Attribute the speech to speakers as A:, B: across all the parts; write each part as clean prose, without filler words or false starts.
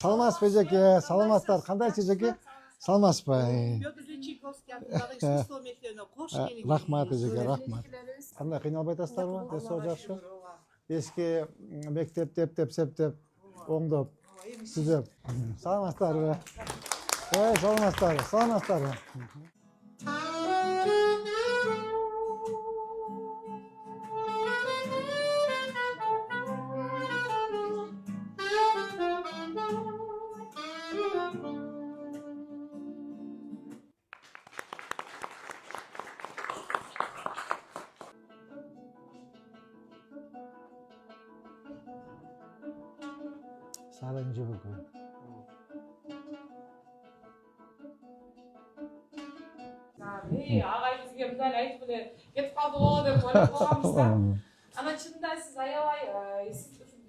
A: Саламатсызбы эжеке, саламатсыздар. Кандайсыз эжеке? Саламатсызбы?
B: Петр Чайковский атындағы искусство мектебіне қош келдіңіз.
A: Рахмат эжеке, рахмат. Кандай кыйналбай атасыздарбы? Десо жакшы. Эски мектеп тептеп, септеп, оңдоп, түзөп. Саламатсыздарбы? Саламатсыздарбы? Саламатсыздарбы? Сарың жібі көй.
C: Ағай бізге мындай айтып біле кетіп қалды ғой деп ойлап қалғанбыз да. Ана шынында сіз аябай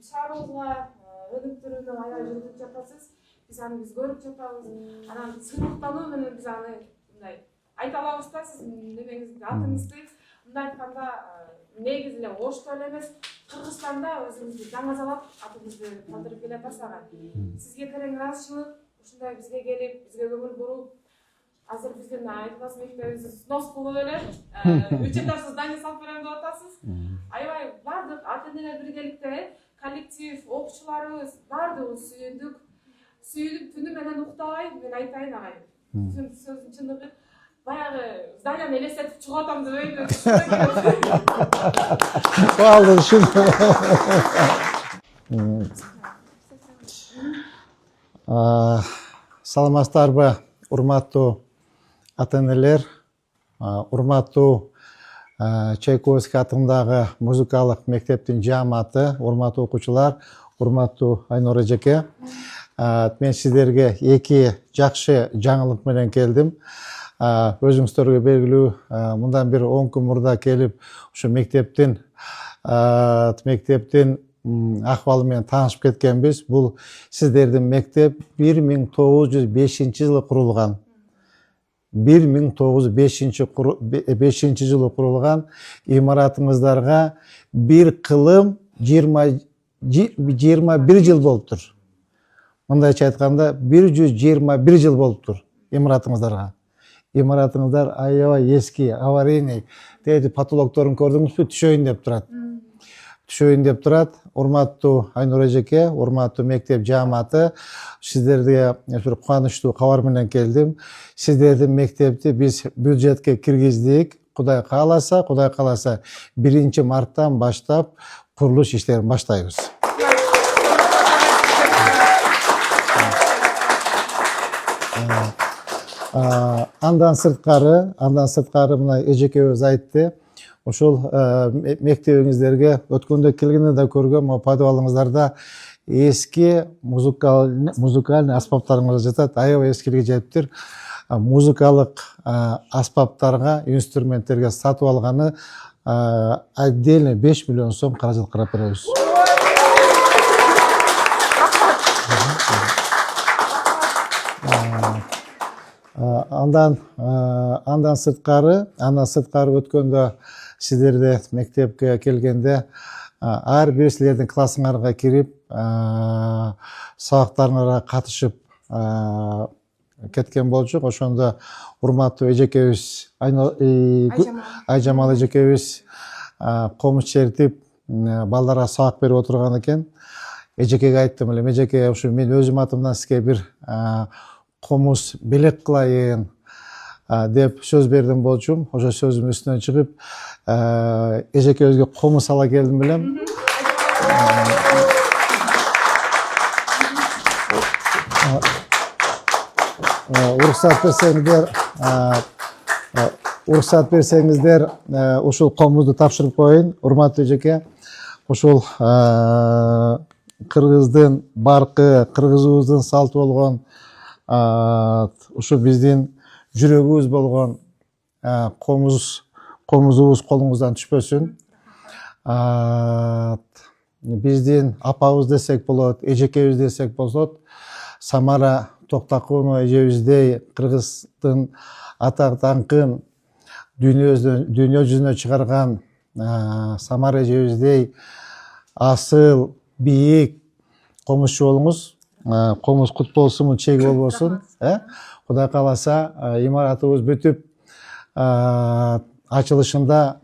C: шаарыбызга өнүктүрүүнү аябай жүргүзүп жатасыз. Биз аны көрүп жатабыз. Анан сыйлыктануу менен биз аны мындай айта алабыз да, сиз немеңизди атыңызды. Мындай айтканда негизи эле Ошто эле эмес, Кыргызстанда өзүңүздү жаңазалап атыңызды калтырып келатасыз ага. Сизге терең ыраазычылык, ушундай бизге келип, бизге көңүл буруп, азыр биздин айтылас мектебибиз снос кылып эле 3 этажды здание салып берем деп атасыз. Аябай бардык ата-энелер биргеликте, коллектив, окуучуларыбыз бардыгыбыз сүйүндүк. Сүйүнүп түнү менен уктабай, мен айтайын агай. Сөздүн чындыгы баягы зданияны элестетип чыгып атам деп ойлойм.
A: Алды шын. Саламатсыздарбы, урматтуу ата-энелер, урматтуу Чайковский атындагы музыкалык мектептин жааматы, урматтуу окуучулар, урматтуу Айнур эжеке. Мен сиздерге эки жакшы жаңылык менен келдим. Өзүңүздөргө белгилүү, мындан бир 10 күн мурда келип, ушу мектептин акыбалы менен таанышып кеткенбиз. Бул сиздердин мектеп 1905-жылы курулган. 1905-жылы курулган. Имаратыңыздарга бир кылым 21 жыл болуптур. Мындайча айтканда 121 жыл болуптур имаратыңыздарга. Имаратыңыздар аябай эски, аварийный. Тээди потолокторун көрдүңүзбү? Түшөйүн деп турат. Түшөйүн деп турат. Урматтуу Айнур эжеке, урматтуу мектеп жааматы, сиздерге бир кубанычтуу кабар менен келдим. Сиздердин мектепти биз бюджетке киргиздик. Кудай кааласа, 1 марттан баштап курулуш иштерин баштайбыз. Андан сырткары мына эжекебиз айтты. Ошол мектебиңиздерге өткөндө келгенде да көргөм, подвалыңыздарда эски музыкальный аспаптарыңыз жатат, аябай эскилиги жетиптир. Музыкалык аспаптарга, инструменттерге сатып алганы отдельно 5 миллион сом каражат карап беребиз. Андан сырткары өткөндө сиздерде мектепке келгенде ар бир силердин классыңарга кирип, сабактарыңарга катышып кеткен болчук. Ошондо урматтуу эжекебиз Айжамал эжекебиз комуз чертип, балдарга сабак берип отурган экен. Эжекеге айттым эле, эжеке, ушу мен өзүм атымдан сизге бир комуз белек кылайын деп сөз бердим болчумун. Ошо сөзүмдүн үстүнөн чыгып, эжекебизге комуз ала келдим белем. Уруксат берсеңиздер, ушул комузду тапшырып коеюн. Урматтуу эжеке, ушул кыргыздын баркы, кыргызыбыздын салты болгон, ушу биздин жүрөгүбүз болгон комузубуз колуңуздан түшпөсүн. Биздин апабыз десек болот, эжекебиз десек болот. Самара Токтакунова эжебиздей кыргыздын атак даңкын дүйнө жүзүнө чыгарган Самара эжебиздей асыл, бийик комузчу болуңуз. Комуз кут болсунбу, чеги болбосун. Кудай кааласа, имаратыбыз бүтүп, ачылышында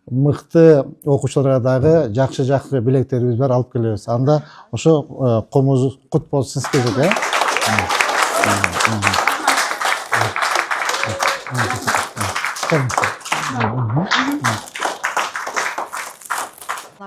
A: мыкты окуучуларга дагы жакшы билектерибиз бар, алып келебиз. Анда ошо комуз кут болсун десек.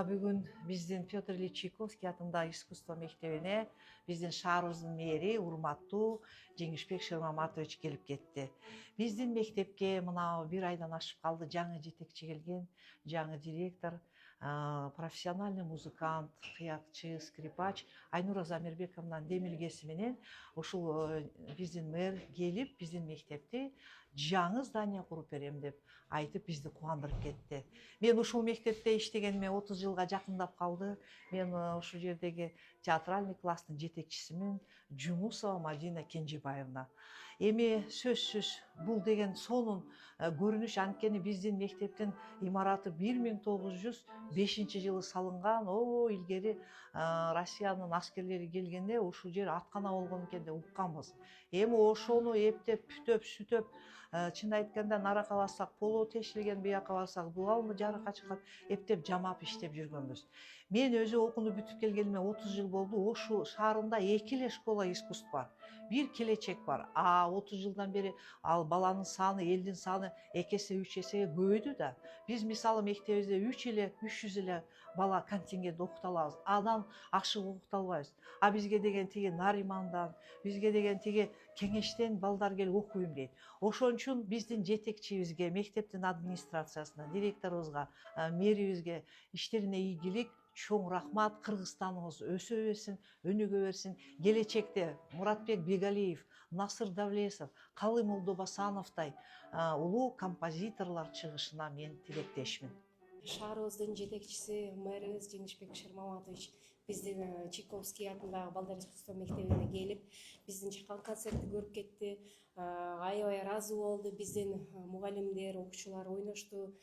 D: Бүгүн биздин Петр Ильич Чайковский атындагы искусство мектебине биздин шаарыбыздын мэри урматтуу Жеңишбек Шермаматович келип кетти. Биздин мектепке мына бир айдан ашып калды жаңы жетекчи келген, жаңы директор, профессиональный музыкант, кыякчы, скрипач Айнура Замирбековнанын демилгеси менен ушул биздин мэр келип биздин мектепти жаңы здание куруп берем деп айтып бизди кубандырып кетти. Мен ушул мектепте иштегениме 30 жылга жакындап калды. Мен ушул жердеги театральный класстын жетекчисимин, Жумусова Мадина Кенжебаевна. Эми сөзсүз бул деген сонун көрүнүш, анткени биздин мектептин имараты 1905 жылы салынган. Илгери Россиянын аскерлери келгенде ушул жер аткана болгон экен деп укканбыз. Эми ошону эптеп, бүтөп, сүтөп, чын айтканда наракка барсак полу тешилген, бияка барсак дуалны жарыкка чыккан, эптеп жамап иштеп жүргөнбүз. Мен өзү окууну бүтүп келгениме 30 жыл болду. Ошу шаарында 2 эле школа искусств бар. Бир келечек бар. 30 жылдан бери ал баланын саны, элдин саны 2 эсе 3 эсеге көбөйдү да. Биз мисалы мектебибизде 300 эле бала контингент окута алабыз. Адан ашык окута албайбыз. Бизге деген тиги Наримандан, бизге деген тиги Кеңештен балдар келип окуйм дейт. Ошон үчүн биздин жетекчибизге, мектептин администрациясына, директорубузга, мэрибизге иштерине ийгилик, чоң рахмат. Кыргызстаныбыз өсө берсин, өнүгө берсин. Келечекте Муратбек Бегалиев, Насыр Давлесов, Калым Молдобасановдай улуу композиторлор чыгышына мен тилектешмин.
E: Шаарыбыздын жетекчиси мэрибиз Жеңишбек Шермаматович биздин Чайковский атындагы балдар искусство мектебине келип, биздин чыккан концертти көрүп кетти. Аябай ыраазы болду. Биздин мугалимдер, окуучулар ойношту.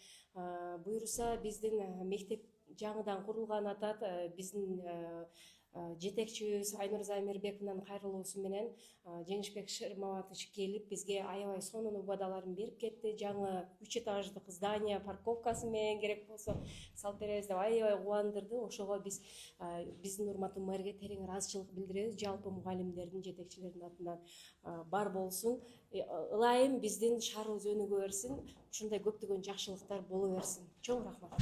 E: Буюрса биздин мектеп жаңыдан курулган атат. Биздин жетекчибиз Айнура Замирбековнанын кайрылуусу менен Жеңишбек Шермаматович келип бизге аябай сонун убадаларын берип кетти. Жаңы 3 этаждык здание парковкасы менен керек болсо салып беребиз деп аябай кубандырды. Ошого биз биздин урматтуу мэрге терең ыраазычылык билдиребиз. Жалпы мугалимдердин, жетекчилердин атынан бар болсун. Ылайым биздин шаарыбыз өнүгө берсин. Ушундай көптөгөн жакшылыктар боло берсин. Чоң рахмат.